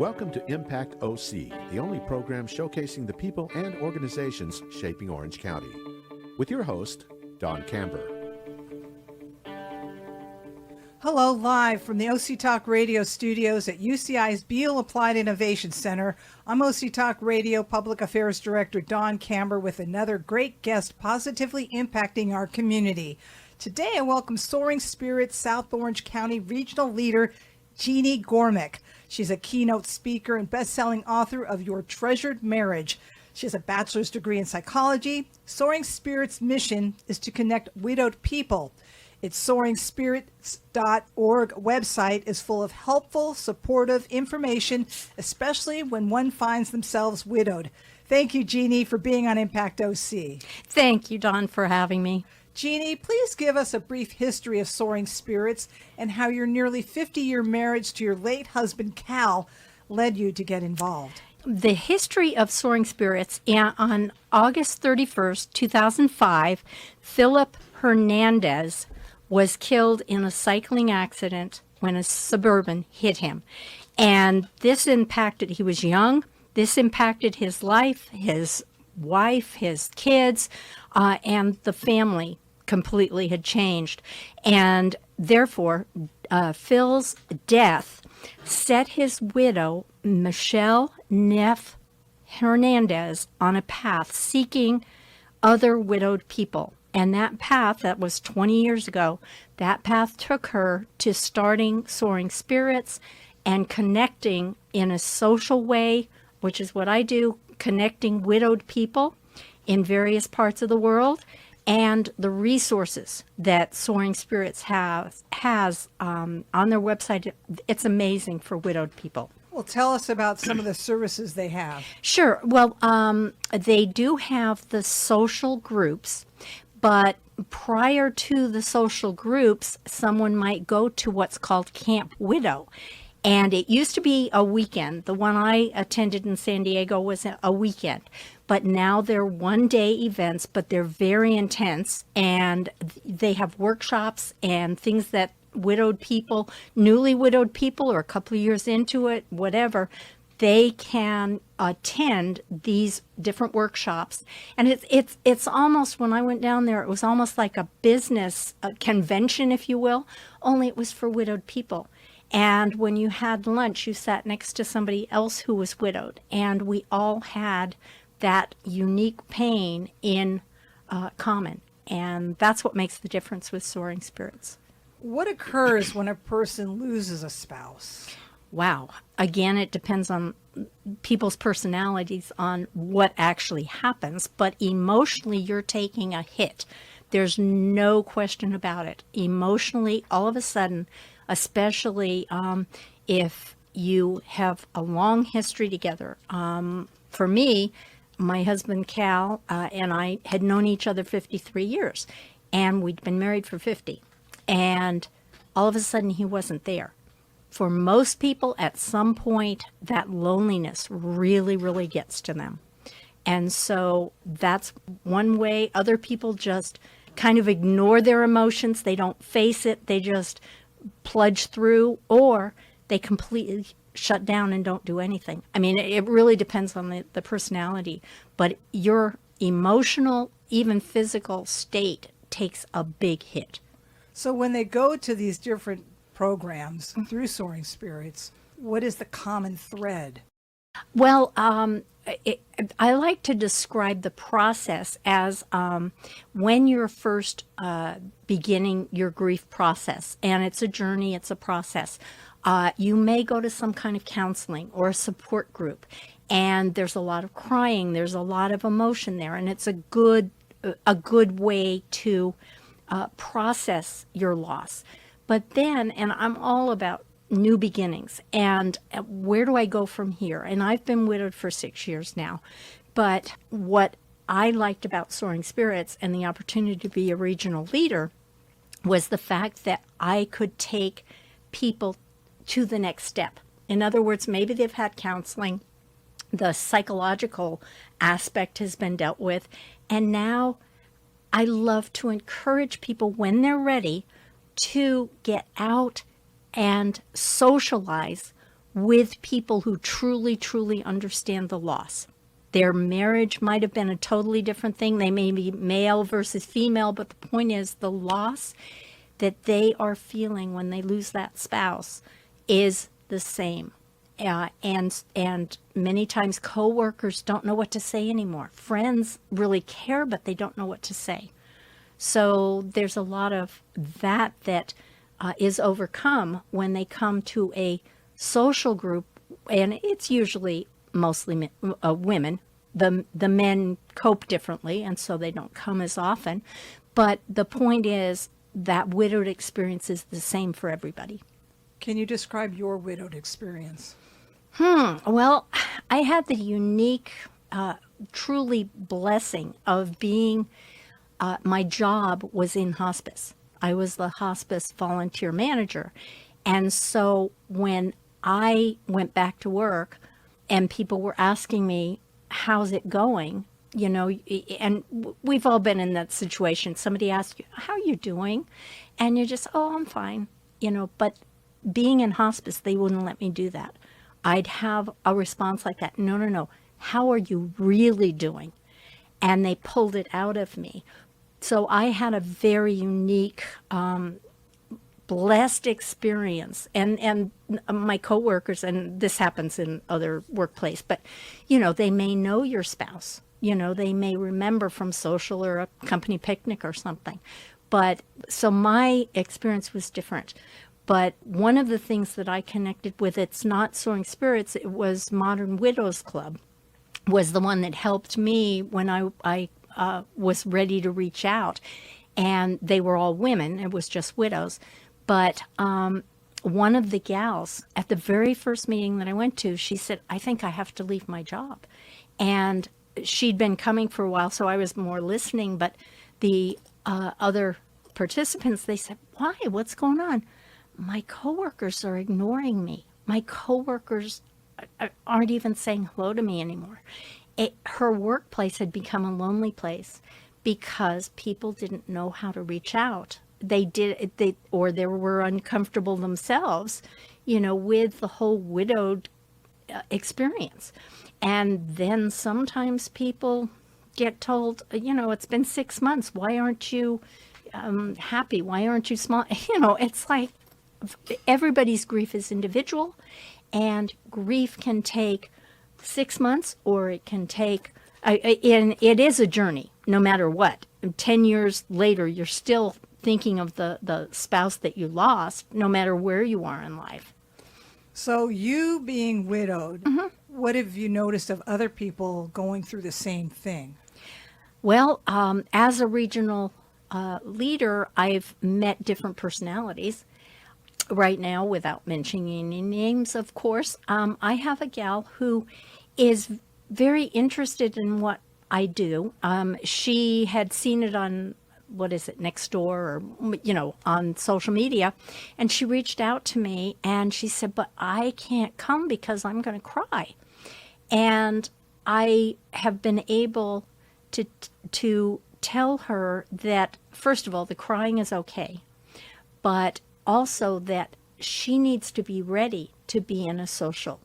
Welcome to Impact OC, the only program showcasing the people and organizations shaping Orange County. With your host, Don Camber. Hello, live from the OC Talk Radio studios at UCI's Beal Applied Innovation Center. I'm OC Talk Radio Public Affairs Director Don Camber with another great guest positively impacting our community. Today, I welcome Soaring Spirits South Orange County Regional Leader Jeannie Gormick. She's a keynote speaker and best-selling author of Your Treasured Marriage. She has a bachelor's degree in psychology. Soaring Spirits' mission is to connect widowed people. Its soaringspirits.org website is full of helpful, supportive information, especially when one finds themselves widowed. Thank you, Jeannie, for being on Impact OC. Thank you, Don, for having me. Jeannie, please give us a brief history of Soaring Spirits and how your nearly 50-year marriage to your late husband, Cal, led you to get involved. The history of Soaring Spirits, on August 31st, 2005, Philip Hernandez was killed in a cycling accident when a Suburban hit him. And this impacted, he was young, this impacted his life, his wife, his kids, and the family completely had changed. And therefore, Phil's death set his widow, Michelle Neff Hernandez, on a path seeking other widowed people. And that path, that was 20 years ago, that path took her to starting Soaring Spirits and connecting in a social way, which is what I do, connecting widowed people in various parts of the world, and the resources that Soaring Spirits has on their website. It's amazing for widowed people. Well, tell us about some of the services they have. Sure. Well, they do have the social groups, but prior to the social groups, someone might go to what's called Camp Widow. And it used to be a weekend. The one I attended in San Diego was a weekend. But now they're one-day events, but they're very intense. And they have workshops and things that widowed people, newly widowed people, or a couple of years into it, whatever, they can attend these different workshops. And it's almost, when I went down there, it was almost like a business convention, if you will, only it was for widowed people. And when you had lunch, you sat next to somebody else who was widowed. And we all had that unique pain in common. And that's what makes the difference with Soaring Spirits. What occurs when a person loses a spouse? Wow. Again, it depends on people's personalities on what actually happens. But emotionally, you're taking a hit. There's no question about it. Emotionally, all of a sudden, especially if you have a long history together. For me, my husband Cal and I had known each other 53 years, and we'd been married for 50. And all of a sudden, he wasn't there. For most people, at some point, that loneliness really, really gets to them. And so that's one way. Other people just kind of ignore their emotions. They don't face it. They just plunge through, or they completely shut down and don't do anything. I mean, it really depends on the personality, but your emotional, even physical state takes a big hit. So when they go to these different programs through Soaring Spirits, what is the common thread? Well, I like to describe the process as when you're first beginning your grief process, and it's a journey, it's a process. You may go to some kind of counseling or a support group, and there's a lot of crying, there's a lot of emotion there, and it's a good way to process your loss. But then, and I'm all about new beginnings, and where do I go from here? And I've been widowed for 6 years now. But what I liked about Soaring Spirits and the opportunity to be a regional leader was the fact that I could take people to the next step. In other words, maybe they've had counseling, the psychological aspect has been dealt with, and now I love to encourage people when they're ready to get out and socialize with people who truly, truly understand the loss. Their marriage might have been a totally different thing. They may be male versus female, but the point is the loss that they are feeling when they lose that spouse is the same. And many times coworkers don't know what to say anymore. Friends really care, but they don't know what to say. So there's a lot of that is overcome when they come to a social group, and it's usually mostly women. The men cope differently, and so they don't come as often. But the point is that widowed experience is the same for everybody. Can you describe your widowed experience? Well, I had the unique, truly blessing of being, my job was in hospice. I was the hospice volunteer manager. And so when I went back to work and people were asking me, how's it going? You know, and we've all been in that situation. Somebody asks you, how are you doing? And you're just, oh, I'm fine. You know, but being in hospice, they wouldn't let me do that. I'd have a response like that. No. How are you really doing? And they pulled it out of me. So I had a very unique, blessed experience, and my coworkers, and this happens in other workplace, but you know, they may know your spouse, you know, they may remember from social or a company picnic or something. But so my experience was different. But one of the things that I connected with, it's not Soaring Spirits, it was Modern Widows Club, was the one that helped me when I was ready to reach out. And they were all women, it was just widows. But one of the gals at the very first meeting that I went to, she said, I think I have to leave my job. And she'd been coming for a while, so I was more listening. But the other participants, they said, why? What's going on? My coworkers are ignoring me. My coworkers aren't even saying hello to me anymore. Her workplace had become a lonely place because people didn't know how to reach out. Or they were uncomfortable themselves, you know, with the whole widowed experience. And then sometimes people get told, you know, it's been 6 months. Why aren't you happy? Why aren't you small? You know, it's like everybody's grief is individual, and grief can take 6 months, or it can take, and it is a journey, no matter what. 10 years later, you're still thinking of the spouse that you lost, no matter where you are in life. So you being widowed, what have you noticed of other people going through the same thing? Well, as a regional leader, I've met different personalities. Right now, without mentioning any names, of course, I have a gal who is very interested in what I do. She had seen it on, Nextdoor, or, you know, on social media. And she reached out to me and she said, but I can't come because I'm going to cry. And I have been able to tell her that, first of all, the crying is okay, but also that she needs to be ready to be in a social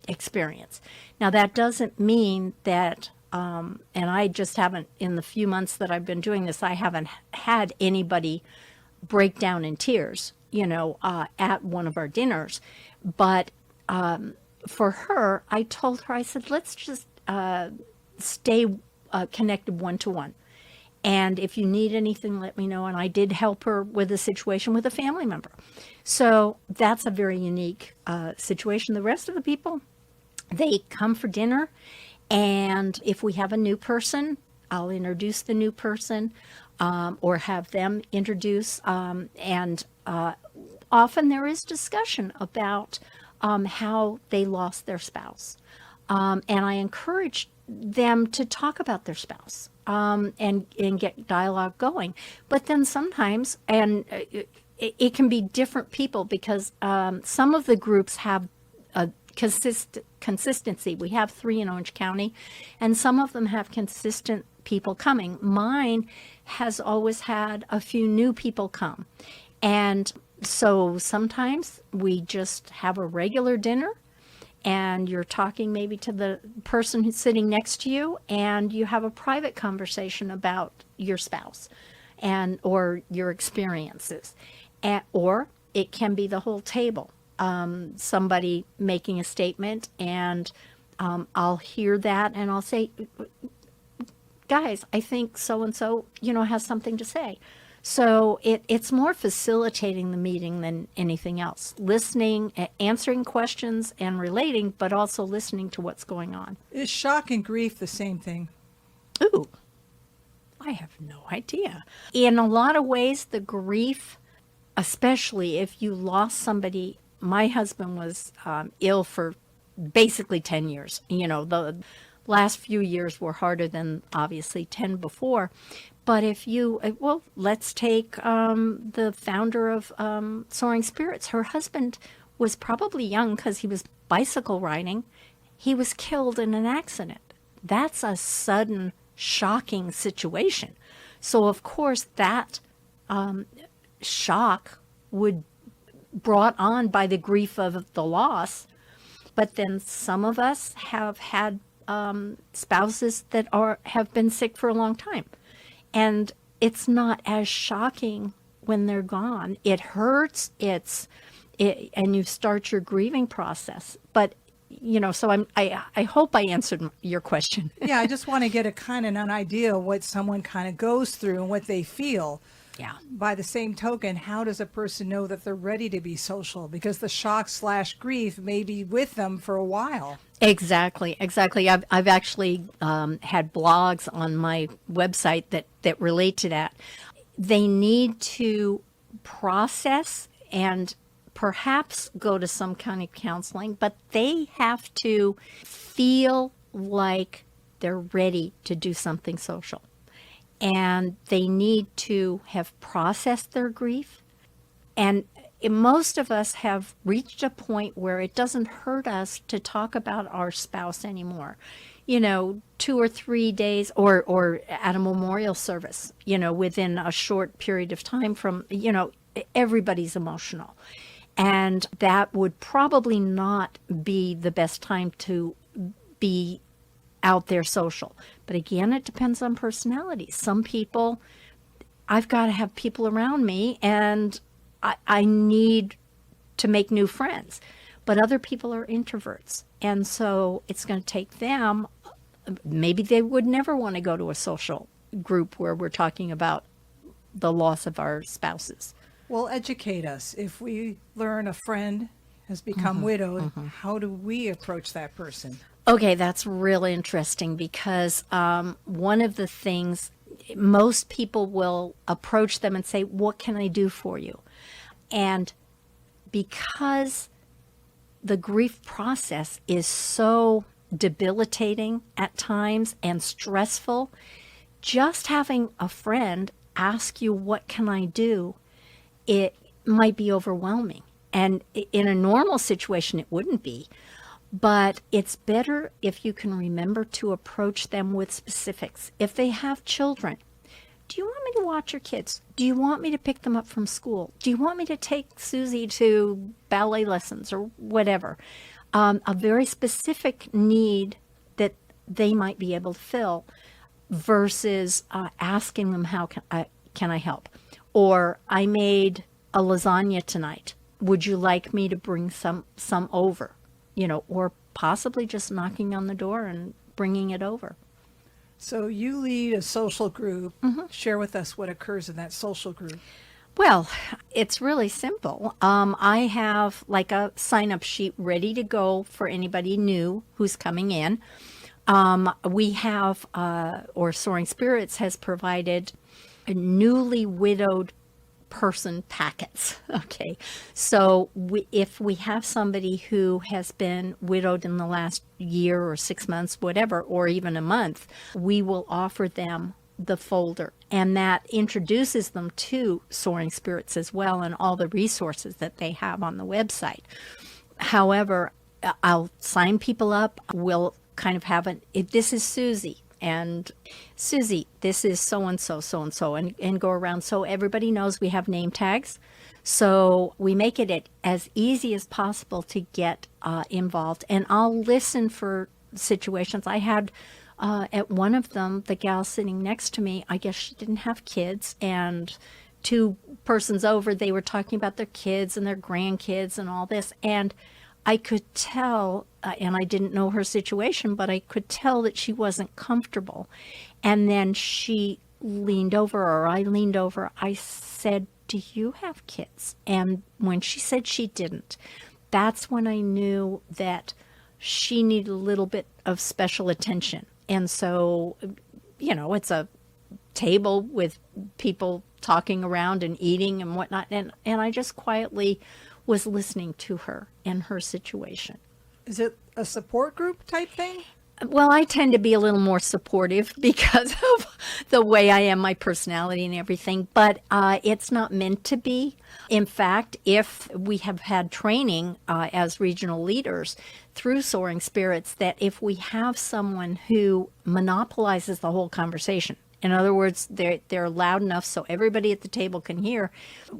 experience. Now, that doesn't mean that, and I just haven't, in the few months that I've been doing this, I haven't had anybody break down in tears, you know, at one of our dinners. But for her, I told her, I said, let's just stay connected one-to-one. And if you need anything, let me know. And I did help her with a situation with a family member. So that's a very unique situation. The rest of the people, they come for dinner. And if we have a new person, I'll introduce the new person or have them introduce. And often there is discussion about how they lost their spouse. And I encourage them to talk about their spouse. And get dialogue going. But then sometimes, and it can be different people, because some of the groups have a consistency. We have 3 in Orange County, and some of them have consistent people coming. Mine has always had a few new people come. And So sometimes we just have a regular dinner and you're talking maybe to the person who's sitting next to you, and you have a private conversation about your spouse and or your experiences. Or it can be the whole table. Somebody making a statement, and I'll hear that and I'll say, guys, I think so and so, has something to say. So it's more facilitating the meeting than anything else. Listening, answering questions and relating, but also listening to what's going on. Is shock and grief the same thing? Ooh, I have no idea. In a lot of ways, the grief, especially if you lost somebody, my husband was ill for basically 10 years. The last few years were harder than obviously 10 before. But if let's take the founder of Soaring Spirits. Her husband was probably young because he was bicycle riding. He was killed in an accident. That's a sudden, shocking situation. So, of course, that shock would brought on by the grief of the loss. But then some of us have had spouses that have been sick for a long time. And it's not as shocking when they're gone. It hurts, and you start your grieving process. But, so I hope I answered your question. Yeah, I just want to get an idea of what someone kind of goes through and what they feel. Yeah. By the same token, how does a person know that they're ready to be social? Because the shock/grief may be with them for a while. Exactly. I've actually had blogs on my website that relate to that. They need to process and perhaps go to some kind of counseling, but they have to feel like they're ready to do something social. And they need to have processed their grief. And most of us have reached a point where it doesn't hurt us to talk about our spouse anymore. 2 or 3 days or at a memorial service, within a short period of time from, everybody's emotional. And that would probably not be the best time to be out there social. But again, it depends on personality. Some people, I've got to have people around me and I need to make new friends. But other people are introverts. And so it's going to take them, maybe they would never want to go to a social group where we're talking about the loss of our spouses. Well, educate us. If we learn a friend has become widowed, how do we approach that person? Okay, that's really interesting because one of the things, most people will approach them and say, what can I do for you? And because the grief process is so debilitating at times and stressful, just having a friend ask you, what can I do? It might be overwhelming. And in a normal situation, it wouldn't be. But it's better if you can remember to approach them with specifics. If they have children, do you want me to watch your kids? Do you want me to pick them up from school? Do you want me to take Susie to ballet lessons or whatever? A very specific need that they might be able to fill versus asking them, how can I help? Or I made a lasagna tonight. Would you like me to bring some over? Or possibly just knocking on the door and bringing it over. So you lead a social group. Share with us what occurs in that social group. Well, it's really simple. I have like a sign-up sheet ready to go for anybody new who's coming in. We have, or Soaring Spirits has provided a newly widowed person packets. Okay. So if we have somebody who has been widowed in the last year or 6 months, whatever, or even a month, we will offer them the folder, and that introduces them to Soaring Spirits as well and all the resources that they have on the website. However, I'll sign people up. We'll kind of have this is Susie. And Susie, this is so-and-so, so-and-so, and go around. So everybody knows we have name tags. So we make it as easy as possible to get involved. And I'll listen for situations. I had at one of them, the gal sitting next to me, I guess she didn't have kids, and two persons over, they were talking about their kids and their grandkids and all this. And I could tell, and I didn't know her situation, but I could tell that she wasn't comfortable. And then she leaned over, or I leaned over. I said, "Do you have kids?" And when she said she didn't, that's when I knew that she needed a little bit of special attention. And so, it's a table with people talking around and eating and whatnot. And I just quietly was listening to her and her situation. Is it a support group type thing? Well, I tend to be a little more supportive because of the way I am, my personality and everything, but it's not meant to be. In fact, if we have had training as regional leaders through Soaring Spirits, that if we have someone who monopolizes the whole conversation, in other words, they're loud enough so everybody at the table can hear,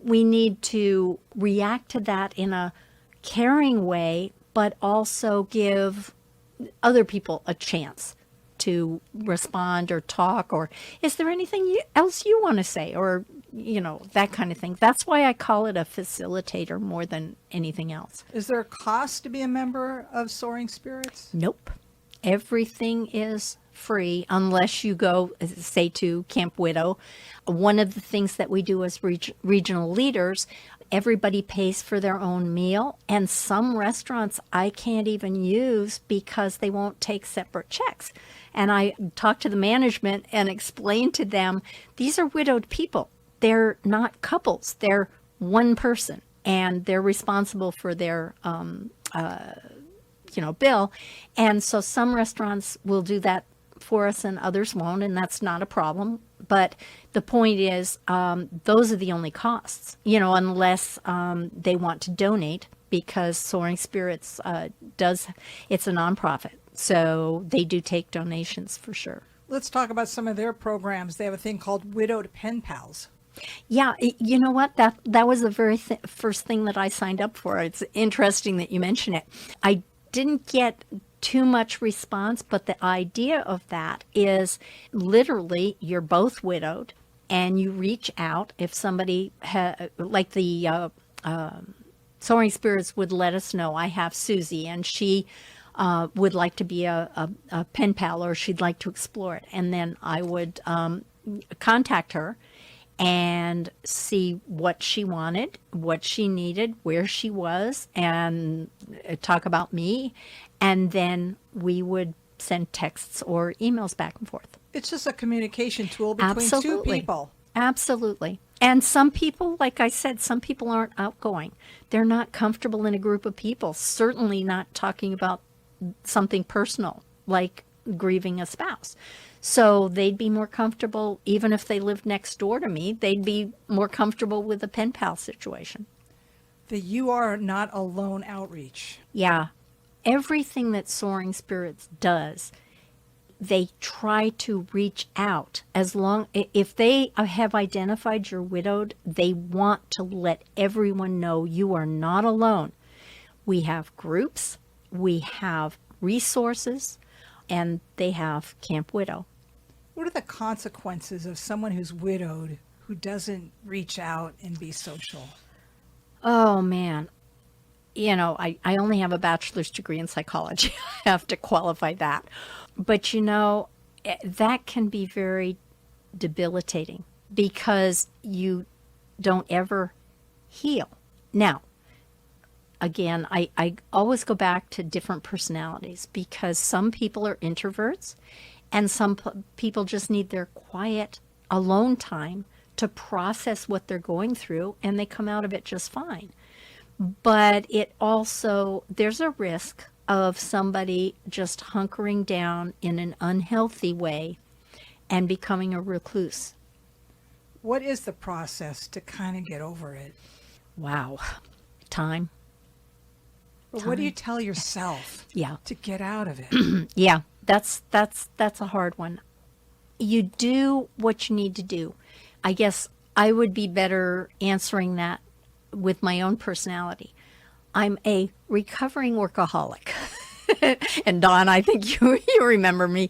we need to react to that in a caring way, but also give other people a chance to respond or talk, or is there anything else you want to say, or that kind of thing. That's why I call it a facilitator more than anything else. Is there a cost to be a member of Soaring Spirits? Nope. Everything is free unless you go, say, to Camp Widow. One of the things that we do as regional leaders, everybody pays for their own meal, and some restaurants I can't even use because they won't take separate checks. And I talk to the management and explain to them, these are widowed people. They're not couples. They're one person, and they're responsible for their bill. And so some restaurants will do that for us and others won't, and that's not a problem. But the point is, those are the only costs, unless they want to donate, because Soaring Spirits it's a nonprofit. So they do take donations for sure. Let's talk about some of their programs. They have a thing called Widowed Pen Pals. Yeah, you know what? That was the very first thing that I signed up for. It's interesting that you mention it. I didn't get too much response, but the idea of that is literally you're both widowed and you reach out. If somebody like the Soaring Spirits would let us know, I have Susie and she would like to be a pen pal, or she'd like to explore it, and then I would contact her and see what she wanted, what she needed, where she was, and talk about me. And then we would send texts or emails back and forth. It's just a communication tool between two people. Absolutely. And some people, like I said, some people aren't outgoing. They're not comfortable in a group of people, certainly not talking about something personal like grieving a spouse. So they'd be more comfortable, even if they lived next door to me, they'd be more comfortable with a pen pal situation. The You Are Not Alone outreach. Yeah. Everything that Soaring Spirits does, they try to reach out. If they have identified you're widowed, they want to let everyone know you are not alone. We have groups, we have resources, and they have Camp Widow. What are the consequences of someone who's widowed who doesn't reach out and be social? Oh, man. I only have a bachelor's degree in psychology. I have to qualify that. But, that can be very debilitating because you don't ever heal. Now, again, I always go back to different personalities, because some people are introverts and some people just need their quiet, alone time to process what they're going through, and they come out of it just fine. But there's a risk of somebody just hunkering down in an unhealthy way and becoming a recluse. What is the process to kind of get over it? Wow. Time. But what do you tell yourself to get out of it? Yeah, that's a hard one. You do what you need to do. I guess I would be better answering that with my own personality. I'm a recovering workaholic. And Dawn, I think you remember me.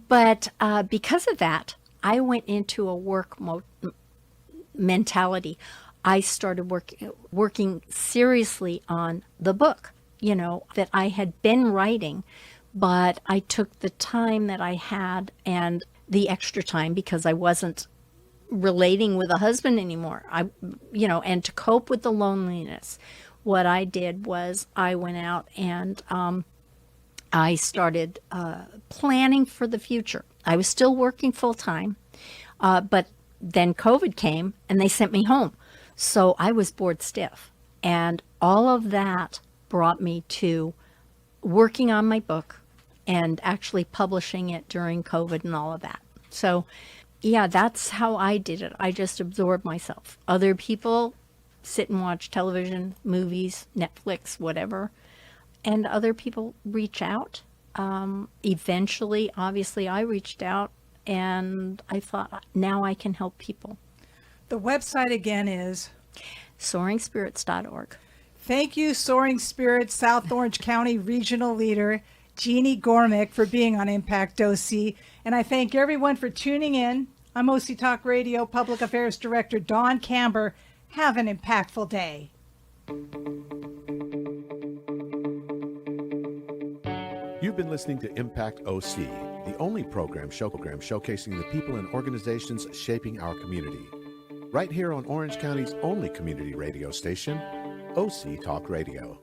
But because of that, I went into a work mentality. I started working seriously on the book, that I had been writing, but I took the time that I had and the extra time because I wasn't relating with a husband anymore. And to cope with the loneliness, what I did was I went out and I started planning for the future. I was still working full time, but then COVID came and they sent me home. So I was bored stiff. And all of that brought me to working on my book and actually publishing it during COVID and all of that. So yeah, that's how I did it. I just absorbed myself. Other people sit and watch television, movies, Netflix, whatever. And other people reach out. Eventually, obviously, I reached out and I thought, now I can help people. The website again is SoaringSpirits.org. Thank you, Soaring Spirits South Orange County Regional Leader Jeannie Gormick, for being on Impact OC. And I thank everyone for tuning in. I'm OC Talk Radio Public Affairs Director Dawn Camber. Have an impactful day. You've been listening to Impact OC, the only program showcasing the people and organizations shaping our community. Right here on Orange County's only community radio station, OC Talk Radio.